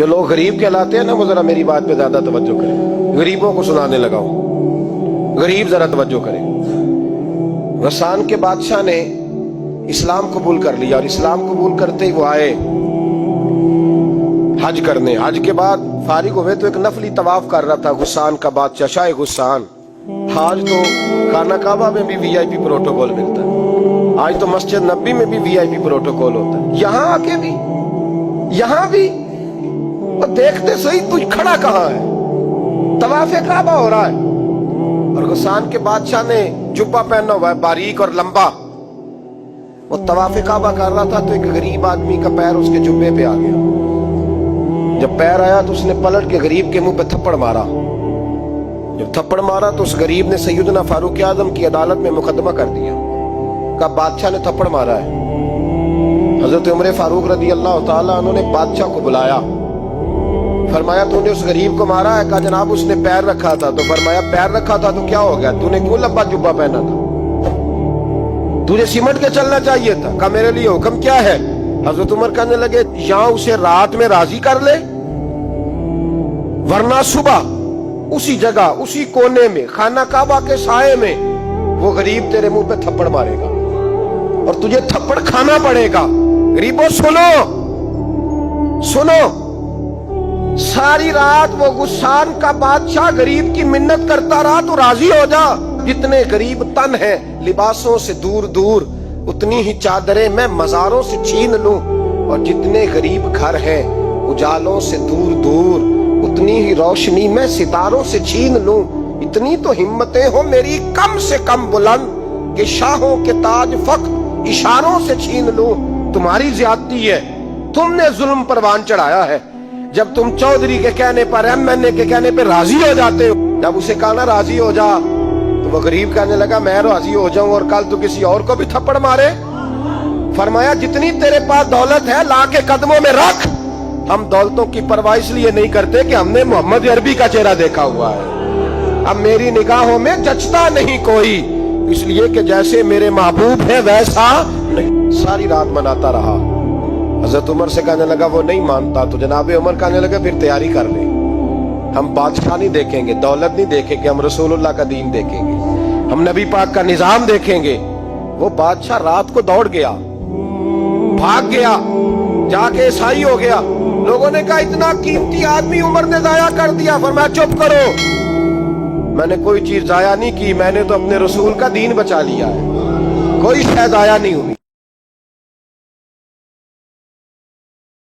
جو لوگ غریب کہلاتے ہیں نا وہ ذرا میری بات پہ زیادہ توجہ کریں، غریبوں کو سنانے لگا ہوں، غریب ذرا توجہ کریں۔ غسان کے بادشاہ نے اسلام قبول کر لیا اور اسلام قبول کرتے ہی وہ آئے حج کرنے۔ حج کے بعد فارغ ہوئے تو ایک نفلی طواف کر رہا تھا غسان کا بادشاہ، شاہ غسان۔ آج تو خانہ کعبہ میں بھی وی آئی پی پروٹوکول ملتا ہے، آج تو مسجد نبی میں بھی وی آئی پی پروٹوکول ہوتا ہے، یہاں آ کے بھی، یہاں بھی اور دیکھتے صحیح تجھ کھڑا کہاں ہے، طواف کعبہ ہو رہا ہے۔ اور غسان کے بادشاہ نے جبہ پہنا ہوا ہے باریک اور لمبا، وہ طواف کعبہ کر رہا تھا تو ایک غریب آدمی کا پیر اس کے جبے پہ آ گیا۔ جب پیر آیا تو اس نے پلٹ کے غریب کے منہ پہ تھپڑ مارا۔ جب تھپڑ مارا تو اس غریب نے سیدنا فاروق اعظم کی عدالت میں مقدمہ کر دیا، کہا بادشاہ نے تھپڑ مارا ہے۔ حضرت عمر فاروق رضی اللہ تعالیٰ عنہ نے بادشاہ کو بلایا، فرمایا تو نے اس غریب کو مارا ہے؟ کہا جناب اس نے پیر رکھا تھا۔ تو فرمایا پیر رکھا تھا تو کیا ہو گیا، تو نے کیوں لمبا جبہ پہنا تھا، تجھے سمٹ کے چلنا چاہیے تھا۔ کہا میرے لیے حکم کیا ہے؟ حضرت عمر کہنے لگے یہاں اسے رات میں راضی کر لے، ورنہ صبح اسی جگہ اسی کونے میں خانہ کعبہ کے سائے میں وہ غریب تیرے منہ پہ تھپڑ مارے گا اور تجھے تھپڑ کھانا پڑے گا۔ غریبوں سنو سنو، ساری رات وہ غسان کا بادشاہ غریب کی منت کرتا رہا تو راضی ہو جا۔ جتنے غریب تن ہیں لباسوں سے دور دور، اتنی ہی چادریں میں مزاروں سے چھین لوں، اور جتنے غریب گھر ہیں اجالوں سے دور دور، اتنی ہی روشنی میں ستاروں سے چھین لوں۔ اتنی تو ہمتیں ہو میری کم سے کم بلند کہ شاہوں کے تاج فقط اشاروں سے چھین لوں۔ تمہاری زیادتی ہے، تم نے ظلم پروان چڑھایا ہے۔ جب تم چودھری کے کہنے پر، ایم این اے کے کہنے پہ راضی ہو جاتے ہو، جب اسے کہا نا راضی ہو جا، تو وہ غریب کہنے لگا میں راضی ہو جاؤں اور کل تو کسی اور کو بھی تھپڑ مارے۔ فرمایا جتنی تیرے پاس دولت ہے لا کے قدموں میں رکھ۔ ہم دولتوں کی پرواہ اس لیے نہیں کرتے کہ ہم نے محمد عربی کا چہرہ دیکھا ہوا ہے، اب میری نگاہوں میں جچتا نہیں کوئی، اس لیے کہ جیسے میرے محبوب ہے ویسا نہیں۔ ساری رات مناتا رہا۔ حضرت عمر سے کہنے لگا وہ نہیں مانتا، تو جناب عمر کہنے لگا پھر تیاری کر لیں، ہم بادشاہ نہیں دیکھیں گے، دولت نہیں دیکھیں گے، ہم رسول اللہ کا دین دیکھیں گے، ہم نبی پاک کا نظام دیکھیں گے۔ وہ بادشاہ رات کو دوڑ گیا، بھاگ گیا، جا کے عیسائی ہو گیا۔ لوگوں نے کہا اتنا قیمتی آدمی عمر نے ضائع کر دیا۔ فرمایا چپ کرو، میں نے کوئی چیز ضائع نہیں کی، میں نے تو اپنے رسول کا دین بچا لیا ہے، کوئی شے ضائع نہیں ہوئی۔